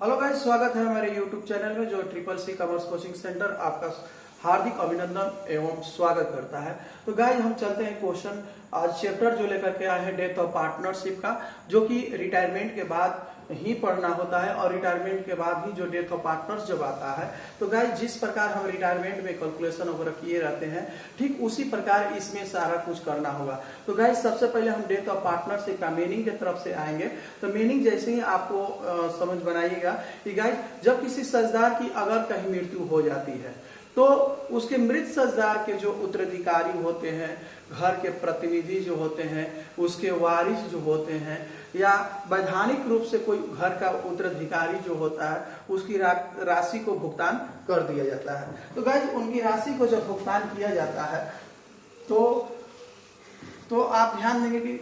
Hello guys, स्वागत है हमारे यूट्यूब चैनल में जो triple C commerce coaching centre आपका हार्दिक अभिनंदन एवं स्वागत करता है। तो गाइस हम चलते हैं क्वेश्चन। आज चैप्टर जो लेकर के आए हैं डेथ ऑफ पार्टनरशिप का, जो कि रिटायरमेंट के बाद ही पढ़ना होता है और रिटायरमेंट के बाद ही जो डेथ ऑफ पार्टनर्स जब आता है तो गाइस जिस प्रकार हम रिटायरमेंट में कैलकुलेशन वगैरह किए रहते हैं ठीक उसी प्रकार इसमें सारा कुछ करना होगा। तो गाइस सबसे पहले हम डेथ ऑफ पार्टनरशिप का मीनिंग की तरफ से आएंगे। तो मीनिंग जैसे ही आपको समझ बनाइएगा कि गाइस जब किसी साझेदार की अगर कहीं मृत्यु हो जाती है तो उसके मृत साझेदार के जो उत्तराधिकारी होते हैं, घर के प्रतिनिधि जो होते हैं, उसके वारिस जो होते हैं या वैधानिक रूप से कोई घर का उत्तराधिकारी जो होता है उसकी राशि को भुगतान कर दिया जाता है। तो गाइस उनकी राशि को जब भुगतान किया जाता है तो आप ध्यान देंगे कि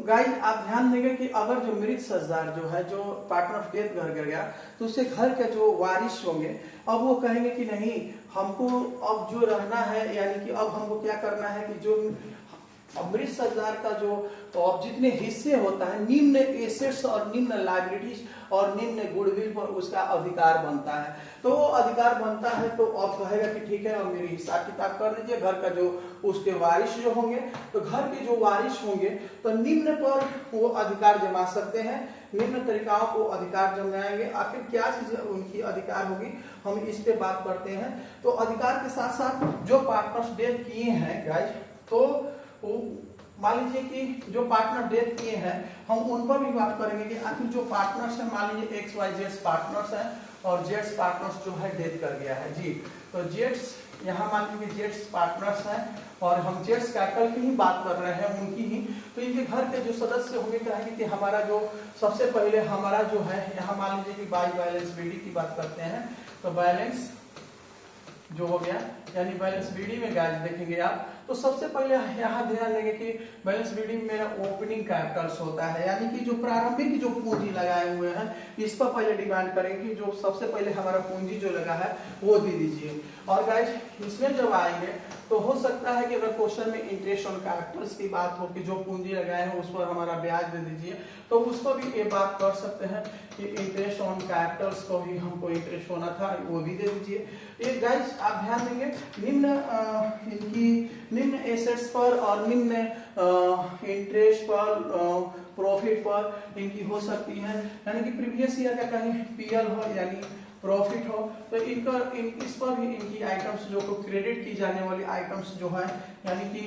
गाइस आप ध्यान देंगे कि अगर जो मृत साझेदार जो है, जो पार्टनर ऑफ डेथ घर गिर गया तो उसके घर के जो वारिस होंगे अब वो कहेंगे कि नहीं, हमको अब जो रहना है, यानी कि अब हमको क्या करना है कि जो मृत साझेदार का जो अब जितने हिस्से होता है, निम्न एसेट्स और निम्न लायबिलिटीज और निम्न गुडविल पर उसका अधिकार बनता है। तो वो अधिकार बनता है तो अब कहेगा कि ठीक है, अब मेरी हिसाब किताब कर दीजिए। घर का जो उसके वारिस जो होंगे तो घर के जो वारिस होंगे तो निम्न पर वो अधिकार जमा सकते हैं, निम्न तरीकाओं को अधिकार जमाएंगे। आखिर क्या चीज उनकी अधिकार होगी हम इस पे बात करते हैं। तो अधिकार के साथ साथ जो पार्टनर्स डेथ किए हैं गाइस, तो मान लीजिए कि जो पार्टनर डेथ किए हैं हम उन पर भी बात करेंगे कि आखिर जो पार्टनर्स है, मान लीजिए एक्स वाई जेड्स पार्टनर्स हैं और जेड्स पार्टनर्स जो है डेथ कर गया है जी। तो जेड्स यहाँ मान लीजिए जेड्स पार्टनर्स हैं और हम जेड्स कैपिटल की ही बात कर रहे हैं, उनकी ही। तो इनके घर के जो सदस्य होंगे कहेंगे कि हमारा जो सबसे पहले हमारा जो है, यहाँ मान लीजिए कि बाई बैलेंस बीडी की बात करते हैं। तो बैलेंस जो हो गया यानी बैलेंस बीडी में गाइस देखेंगे आप, तो सबसे पहले यहाँ ध्यान देंगे कि बैलेंस बीडी में मेरा ओपनिंग कैपिटल्स होता है, यानी कि जो प्रारंभिक जो पूंजी लगाए हुए हैं इस पर पहले डिमांड करेंगे कि जो सबसे पहले हमारा पूंजी जो लगा है वो दे दीजिए। और गाइस इसमें जब आएंगे तो हो सकता है कि अगर क्वेश्चन में इंटरेस्ट ऑन कैपिटल्स की बात हो कि जो पूंजी लगाए हैं उस पर हमारा ब्याज दे दीजिए, तो उस पर भी ये बात कर सकते हैं कि इंटरेस्ट ऑन कैपिटल्स को भी हमको इंटरेस्ट होना था वो भी दे दीजिए। ये गाइस आप ध्यान देंगे निम्न एसेट्स पर और निम्न इंटरेस्ट पर, प्रॉफिट पर इनकी हो सकती है, यानी कि प्रीवियस ईयर का कहीं पीएल हो यानी प्रॉफिट हो तो इस पर भी इनकी आइटम्स जो क्रेडिट की जाने वाली आइटम्स जो है, यानी कि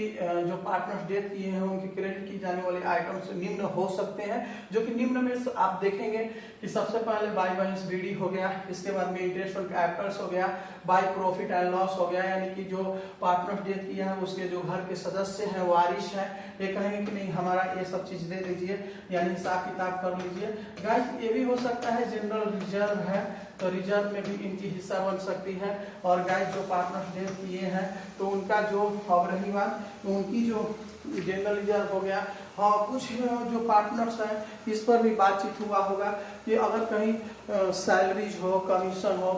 जो पार्टनर्स डेथ किए हैं उनकी क्रेडिट की जाने वाली आइटम्स निम्न हो सकते हैं। जो कि निम्न में आप देखेंगे कि सबसे पहले बाय बैलेंस बीडी हो गया, इसके बाद में इंटरेस्ट ऑन कैपिटल्स हो गया, बाय प्रॉफिट एंड लॉस हो गया, यानी कि जो पार्टनर्स डेथ किया है उसके जो घर के सदस्य हैं, वारिस हैं, ये कहेंगे कि नहीं हमारा ये सब चीज दे दीजिए, यानी हिसाब किताब कर लीजिए। गाइस ये भी हो सकता है जनरल रिजर्व है तो रिजर्व में भी इनकी हिस्सा बन सकती है। और गाइस जो पार्टनर्स डेथ किए हैं तो उनका जो अब रही बात तो उनकी जो जनरल रिजर्व हो गया। हाँ, कुछ जो पार्टनर्स हैं इस पर भी बातचीत हुआ होगा कि अगर कहीं सैलरीज हो, कमीशन हो,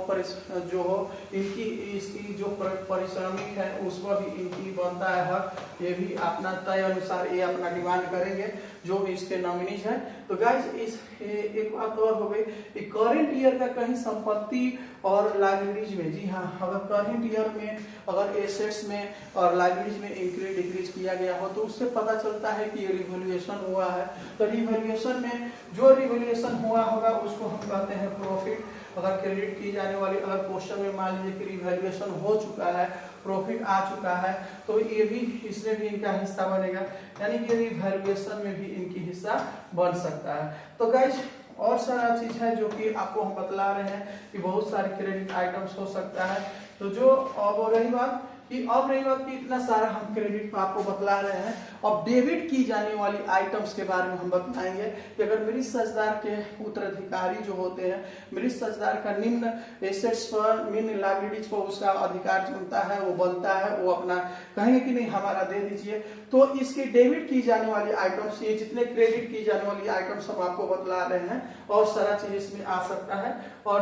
जो हो इनकी इसकी जो पारिश्रमिक है उस पर भी इनकी बनता है हक, ये भी अपना तय अनुसार ये अपना डिमांड करेंगे जो भी इसके नॉमिनीज है। तो गाइस इस एक बात और हो गई, करंट ईयर का कहीं संपत्ति और लाइबिलिटीज में, जी हाँ, अगर करंट ईयर में अगर एसेट्स में और लाइबिलिटीज में इंक्रीज डिक्रीज किया गया हो तो उससे पता चलता है कि रिवैल्यूएशन हुआ है। तो रिवैल्यूएशन में जो रिवैल्यूएशन हुआ होगा उसको हम कहते हैं प्रॉफिट। अगर क्रेडिट की जाने वाली, अगर क्वेश्चन में मान लीजिए कि रिवैल्यूएशन हो चुका है, प्रॉफिट आ चुका है, तो ये भी इसमें भी इनका हिस्सा बनेगा, यानी कि रिवैल्यूएशन में भी इनकी हिस्सा बन सकता है। तो गाइस और सारा चीज है जो कि आपको हम बतला रहे हैं कि बहुत सारे क्रेडिट आइटम्स हो सकता है। तो जो अब रही बात कि इतना सारा हम क्रेडिट आपको बतला रहे हैं। अब डेबिट की जाने वाली आइटम्स के बारे में हम बताएंगे कि अगर मृत साझेदार के उत्तराधिकारी जो होते हैं, मृत साझेदार का निम्न एसेट्स पर, निम्न लायबिलिटीज पर उसका अधिकार जमता है, वो बनता है, वो अपना कहेंगे कि नहीं हमारा दे दीजिए। तो इसकी डेबिट की जाने वाली आइटम्स, ये जितने क्रेडिट की जाने वाली आइटम्स हम आपको बतला रहे हैं और सारा चीज इसमें आ सकता है। और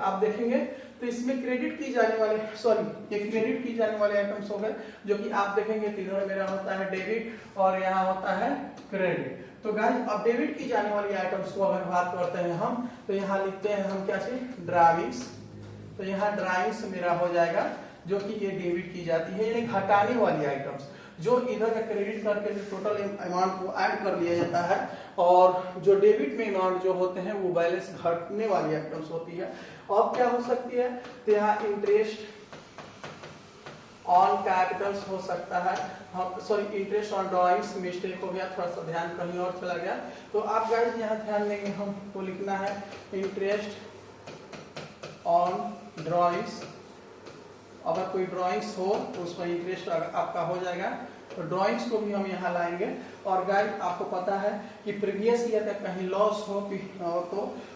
आप देखेंगे तो इसमें क्रेडिट की जाने वाले ये क्रेडिट की जाने वाले आइटम्स हो गए, जो कि आप देखेंगे तीनों मेरा होता है डेबिट और यहाँ होता है क्रेडिट। तो गाइस अब डेबिट की जाने वाली आइटम्स को अगर बात करते हैं हम, तो यहाँ लिखते हैं हम क्या चीज, ड्राइंग्स। तो यहाँ ड्राइंग्स मेरा हो जाएगा, जो कि ये डेबिट की जाती है, यानी घटाने वाली आइटम्स, जो इधर का क्रेडिट करके जो टोटल अमाउंट को ऐड कर लिया जाता है, और जो डेबिट में अमाउंट जो होते हैं वो बैलेंस घटने वाली आइटम्स होती है। और क्या हो सकती है, तो यहाँ इंटरेस्ट ऑन कैपिटल्स हो सकता है, sorry interest on drawings, mistake हो गया, थोड़ा सा ध्यान कहीं और चला गया। तो आप गाइस यहाँ ध्यान देंगे, हमको लिखना है इंटरेस्ट ऑन ड्राइंग्स। अगर कोई ड्राइंग्स हो तो उसमें इंटरेस्ट आपका हो जाएगा, तो ड्राइंग्स को भी हम यहाँ लाएंगे। और गाइस आपको पता है कि प्रीवियस ईयर का कहीं लॉस हो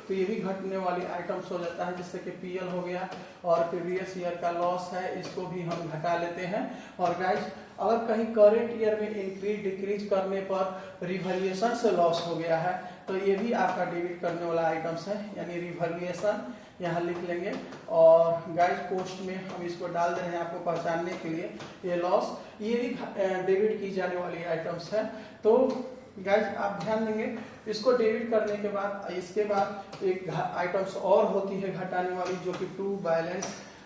तो ये भी घटने वाली आइटम्स हो जाता है, जैसे कि पीएल हो गया, और प्रीवियस ईयर का लॉस है, इसको भी हम घटा लेते हैं। और गाइस अगर कहीं करेंट ईयर में इंक्रीज डिक्रीज करने पर रिवैल्यूएशन से लॉस हो गया है, तो ये भी आपका डेबिट करने वाला आइटम्स है, यानी रिवैल्यूएशन यहाँ लिख लेंगे। और गाइस पोस्ट में हम इसको डाल दे रहे हैं आपको पहचानने के लिए, ये लॉस, ये भी डेबिट की जाने वाली आइटम्स है। तो गाइस आप ध्यान देंगे, इसको डेबिट करने के बाद, इसके बाद एक आइटम्स और होती है घटाने वाली, जो कि टू बैलेंस,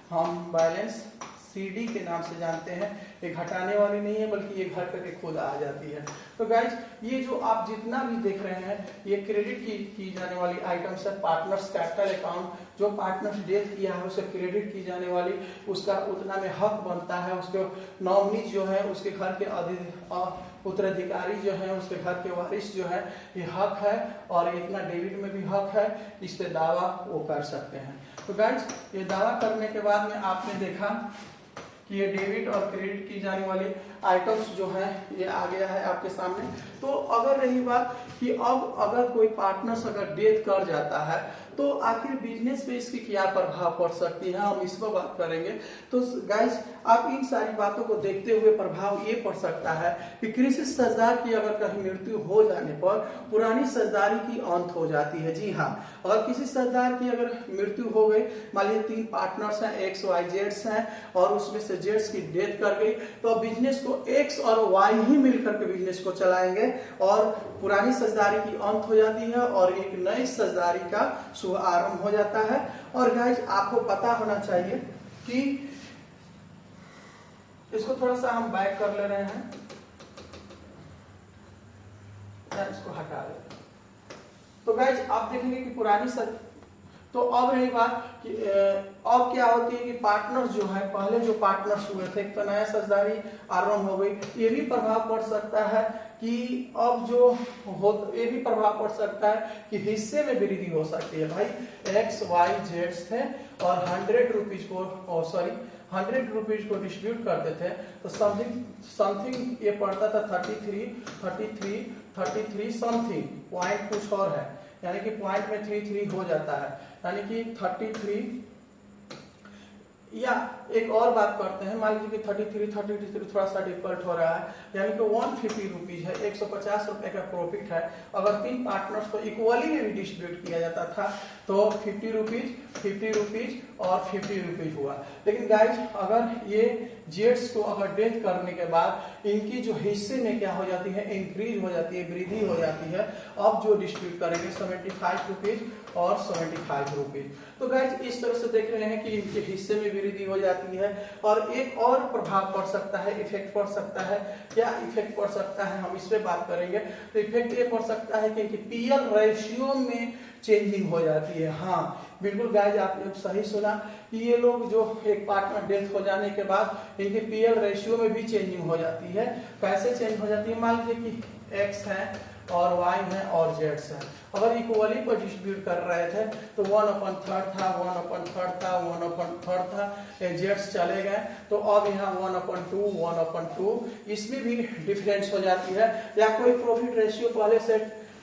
हम बैलेंस सीडी के नाम से जानते हैं। ये घटाने वाली नहीं है, बल्कि ये घट करके खुद आ जाती है। तो गाइज ये जो आप जितना भी देख रहे हैं, ये क्रेडिट की जाने वाली आइटम्स है। पार्टनर्स कैपिटल अकाउंट, जो पार्टनर्स डेथ किया है उसे क्रेडिट की जाने वाली, उसका उतना में हक बनता है, उसके नॉमिनी जो है, उसके घर के उत्तराधिकारी जो है, उसके घर के वारिस जो है, ये हक है, और इतना डेबिट में भी हक है, इस पे दावा वो कर सकते हैं। तो गाइज ये दावा करने के बाद में आपने देखा कि ये डेबिट और क्रेडिट की जाने वाली आइटम्स जो है ये आ गया है आपके सामने। तो अगर रही बात कि अब अगर कोई पार्टनर्स अगर डेथ कर जाता है, तो आखिर बिजनेस पे इसकी क्या प्रभाव पड़ सकती है, हम इस पर बात करेंगे। तो गाइस आप इन सारी बातों को देखते हुए प्रभाव ये पड़ सकता है कि किसी साझेदार की अगर कहीं मृत्यु हो जाने पर पुरानी साझेदारी की अंत हो जाती है। जी हाँ, अगर किसी साझेदार की अगर मृत्यु हो गई, मान लीजिए 3 पार्टनर्स हैं, एक्स वाई जेड्स हैं, और उसमें से जेड्स की डेथ कर गई, तो बिजनेस को एक्स और वाई ही मिलकर के बिजनेस को चलाएंगे, और पुरानी साझेदारी की अंत हो जाती है और एक नई साझेदारी का शुभ आरंभ हो जाता है। और गाइस आपको पता होना चाहिए कि इसको थोड़ा सा हम बैक कर ले रहे हैं, या इसको हटा देते हैं। तो गाइस आप देखेंगे कि पुरानी तो अब रही बात कि अब क्या होती है कि पार्टनर्स जो है, पहले जो पार्टनर्स हुए थे, तो नया साझेदारी आरंभ हो गई। ये भी प्रभाव पड़ सकता है कि अब जो ये भी प्रभाव पड़ सकता है कि हिस्से में वृद्धि हो सकती है। भाई एक्स वाई जेड्स थे और 100 रुपीज को डिस्ट्रीब्यूट करते थे, तो समथिंग ये पड़ता था 33 समथिंग, पॉइंट कुछ और है, यानी कि पॉइंट में 33 हो जाता है, यानी कि 33। या एक और बात करते हैं, मान लीजिए कि 33 थोड़ा सा डिफॉल्ट हो रहा है, यानी कि 150 रुपीज है, 150 रुपए का प्रॉफिट है। अगर 3 पार्टनर्स को इक्वली में भी डिस्ट्रीब्यूट किया जाता था, तो 50 रुपीज और 50 रुपीज हुआ। लेकिन गाइज अगर ये जेड्स को अगर डेथ करने के बाद इनकी जो हिस्से में क्या हो जाती है, इंक्रीज हो जाती है, वृद्धि हो जाती है। अब जो डिस्ट्रीब्यूट करेंगे 75 रुपीज और 75 रुपीज। तो गाइज इस तरह से देख रहे हैं कि इनके हिस्से में वृद्धि हो जाती है। और एक और प्रभाव पड़ सकता है, इफेक्ट पड़ सकता है। क्या इफेक्ट पड़ सकता है, हम इस पे बात करेंगे। तो इफेक्ट ये पड़ सकता है कि इनकी पीएल रेशियो में चेंजिंग हो जाती है। हाँ बिल्कुल गाइज आपने सही सुना कि ये लोग जो एक पार्टनर डेथ हो जाने के बाद इनके पीएल रेशियो में भी चेंजिंग हो जाती है। कैसे चेंज हो जाती है, मान लीजिए कि एक्स है और वाई है और जेड्स है, अगर इक्वली पर डिस्ट्रीब्यूट कर रहे थे तो 1/3 था, 1/3 था, 1/3 था, जेड्स चले गए, तो अब यहाँ 1/2, इसमें भी डिफरेंस हो जाती है। या कोई प्रॉफिट रेशियो पहले से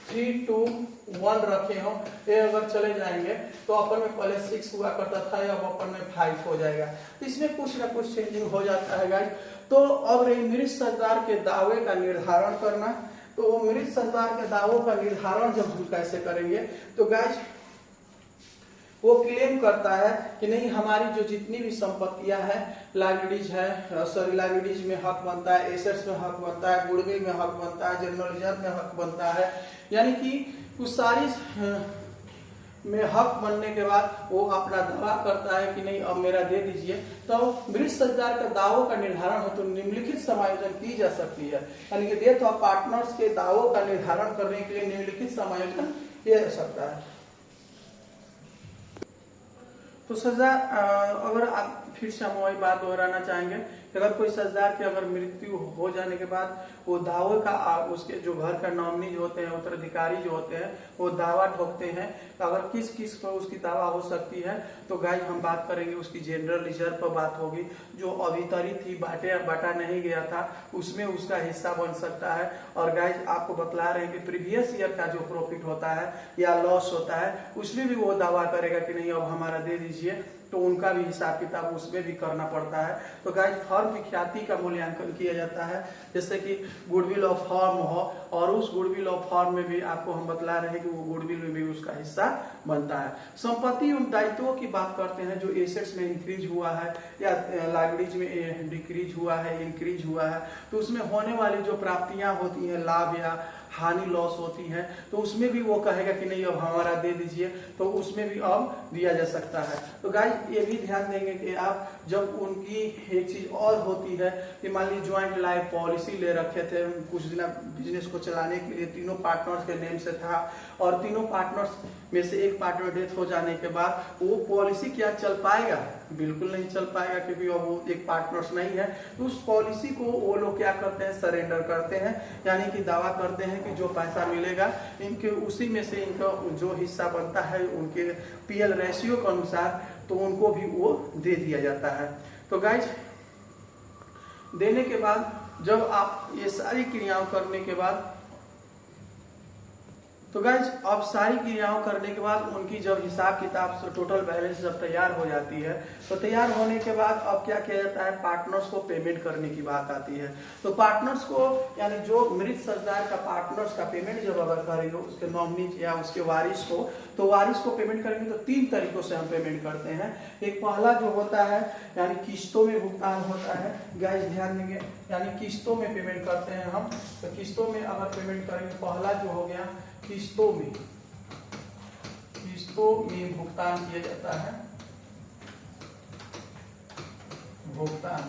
3:1 रखे हो, ये अगर चले जाएंगे तो अपन में पहले 6 हुआ करता था, अब अपन में 5 हो जाएगा। तो इसमें कुछ ना कुछ चेंजिंग हो जाता है गाइस। तो अब रही मृत साझेदार के दावे का निर्धारण करना। तो मृत साझेदार के दावों का निर्धारण जब हम कैसे करेंगे, तो गाइस वो क्लेम करता है कि नहीं हमारी जो जितनी भी संपत्तियां हैं, लाइबिलिटीज है, सॉरी लाइबिलिटीज में हक बनता है, एसेट्स में हक बनता है, गुडविल में हक बनता है, जनरल रिजर्व में हक बनता है, यानी कि उस सारी में हक बनने के बाद वो अपना दावा करता है कि नहीं अब मेरा दे दीजिए। तो मृत सज्जदार का दावों का निर्धारण हेतु निम्नलिखित समायोजन की जा सकती है, यानी कि डेथ ऑफ पार्टनर्स के दावों का निर्धारण करने के लिए निम्नलिखित समायोजन किया जा सकता है। तो सजा अगर आप फिर से हम वही बात दोहराना चाहेंगे कि अगर कोई सजदार की अगर मृत्यु हो जाने के बाद वो दावे का उसके जो घर का नॉमिनी जो होते हैं, उत्तराधिकारी जो होते हैं, वो दावा ठोकते हैं। तो अगर किस किस पर उसकी दावा हो सकती है, तो गाइस हम बात करेंगे उसकी जनरल रिजर्व पर बात होगी, जो अवितरित थी, बांटा नहीं गया था, उसमें उसका हिस्सा बन सकता है। और गाइस आपको बतला रहे हैं कि प्रीवियस ईयर का जो प्रॉफिट होता है या लॉस होता है, उसमें भी वो दावा करेगा कि नहीं अब हमारा दे दीजिए, तो उनका भी हिसाब किताब उसमें भी करना पड़ता है। तो गाइस फर्म की ख्याति का मूल्यांकन किया जाता है, जैसे कि गुडविल ऑफ फर्म हो, और उस गुडविल ऑफ फर्म में भी आपको हम बतला रहे हैं कि वो गुडविल में भी उसका हिस्सा बनता है। संपत्ति एवं दायित्वों की बात करते हैं, जो एसेट्स में इंक्रीज हुआ है या लाइबिलिटीज में डिक्रीज हुआ है, इंक्रीज हुआ है, तो उसमें होने वाली जो प्राप्तियां होती हैं, लाभ या हानि लॉस होती है, तो उसमें भी वो कहेगा कि नहीं अब हमारा दे दीजिए, तो उसमें भी अब दिया जा सकता है। तो गाइस ये भी ध्यान देंगे कि आप जब उनकी एक चीज और होती है कि मान लीजिए ज्वाइंट लाइफ पॉलिसी ले रखे थे कुछ दिन बिजनेस को चलाने के लिए, तीनों पार्टनर्स के नेम से था, और तीनों पार्टनर्स में से एक पार्टनर डेथ हो जाने के बाद वो पॉलिसी क्या चल पाएगा? बिल्कुल नहीं चल पाएगा, क्योंकि अब वो एक पार्टनर्स नहीं है। तो उस पॉलिसी को वो लोग क्या करते हैं, सरेंडर करते हैं, यानी कि दावा करते हैं कि जो पैसा मिलेगा इनके उसी में से इनका जो हिस्सा बनता है उनके पीएल रेशियो के अनुसार, तो उनको भी वो दे दिया जाता है। तो गाइज देने के बाद जब आप ये सारी क्रियाओं करने के बाद, तो गाइज अब सारी क्रियाओं करने के बाद उनकी जब हिसाब किताब से टोटल बैलेंस जब तैयार हो जाती है, तो तैयार होने के बाद अब क्या किया जाता है, पार्टनर्स को पेमेंट करने की बात आती है। तो पार्टनर्स को यानी जो मृत सजदार का पार्टनर्स का पेमेंट जब अगर करेंगे उसके नॉमिनी या उसके वारिस को, तो वारिस को पेमेंट करेंगे तो 3 तरीकों से हम पेमेंट करते हैं। एक पहला जो होता है यानी किस्तों में भुगतान होता है, गाइज ध्यान देंगे, यानी किस्तों में पेमेंट करते हैं हम। तो किस्तों में अगर पेमेंट करेंगे, पहला जो हो गया किस्तों में भुगतान किया जाता है, भुगतान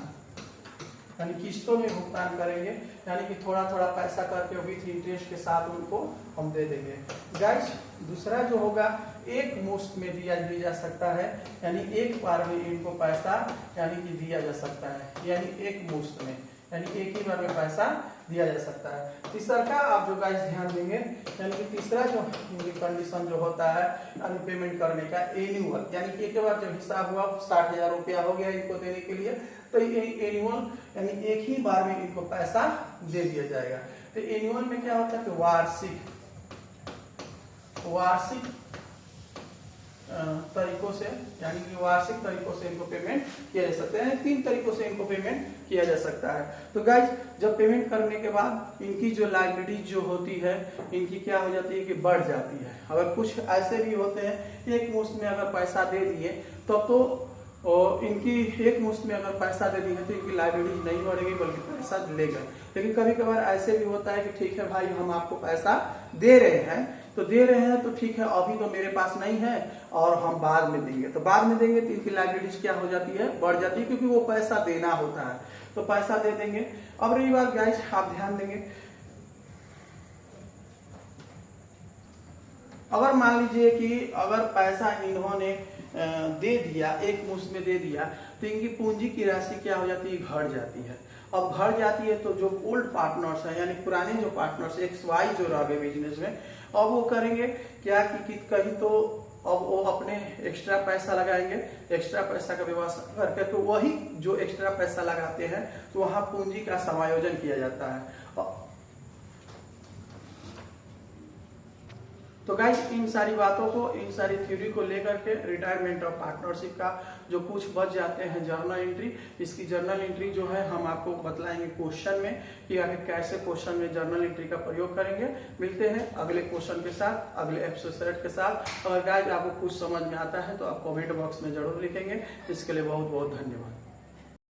यानी किस्तों में भुगतान करेंगे, यानी कि थोड़ा थोड़ा पैसा करके विथ इंटरेस्ट के साथ उनको हम दे देंगे। गाइस दूसरा जो होगा एक मुश्त में दिया जा सकता है, यानी एक बार में इनको पैसा यानी कि दिया जा सकता है, यानी एक मुश्त में, यानी एक ही बार में पैसा दिया जा सकता है। तीसरा का आप जो गाइस ध्यान देंगे, यानी कि तीसरा जो कंडीशन जो होता है यानी पेमेंट करने का, एनुअल, यानी कि एक बार जब हिसाब हुआ 60,000 रुपया हो गया इनको देने के लिए, तो ये एनुअल यानी एक ही बार में इनको पैसा दे दिया जाएगा। तो एनुअल में क्या होता है कि वार्षिक तरीकों से, यानी कि वार्षिक तरीकों से इनको पेमेंट किया जा सकता है। 3 तरीकों से इनको पेमेंट किया जा सकता है। तो गाइज जब पेमेंट करने के बाद इनकी जो लायबिलिटी जो होती है इनकी क्या हो जाती है कि बढ़ जाती है। अगर कुछ ऐसे भी होते हैं एक मुश्त में अगर पैसा दे दिए तब तो इनकी एक मुश्त में अगर पैसा दे दी है तो इनकी लायबिलिटी नहीं बढ़ेगी बल्कि पैसा ले गए। लेकिन कभी कभार ऐसे भी होता है कि ठीक है भाई हम आपको पैसा दे रहे हैं तो ठीक है, अभी तो मेरे पास नहीं है और हम बाद में देंगे, तो बाद में देंगे तो इनकी लायबिलिटी क्या हो जाती है, बढ़ जाती है, क्योंकि वो पैसा देना होता है तो पैसा दे देंगे। अब रही बात गाइस आप ध्यान देंगे, अगर मान लीजिए कि अगर पैसा इन्होंने दे दिया, एक मुश्त में दे दिया, तो इनकी पूंजी की राशि क्या हो जाती है, घट जाती है। अब घट जाती है तो जो ओल्ड पार्टनर्स हैं यानी पुराने जो पार्टनर्स XY जो रहे बिजनेस में, अब वो करेंगे क्या कि कहीं तो अब वो अपने एक्स्ट्रा पैसा लगाएंगे, एक्स्ट्रा पैसा का व्यवस्था करके, तो वही जो एक्स्ट्रा पैसा लगाते हैं तो वहां पूंजी का समायोजन किया जाता है। तो गाइस इन सारी बातों को, इन सारी थ्योरी को लेकर के रिटायरमेंट ऑफ पार्टनरशिप का जो कुछ बच जाते हैं जर्नल एंट्री, इसकी जर्नल एंट्री जो है हम आपको बतलाएंगे क्वेश्चन में कि आगे कैसे क्वेश्चन में जर्नल एंट्री का प्रयोग करेंगे। मिलते हैं अगले क्वेश्चन के साथ, अगले एपिसोड के साथ। अगर गाइस आपको कुछ समझ में आता है तो आप कमेंट बॉक्स में जरूर लिखेंगे। इसके लिए बहुत बहुत धन्यवाद।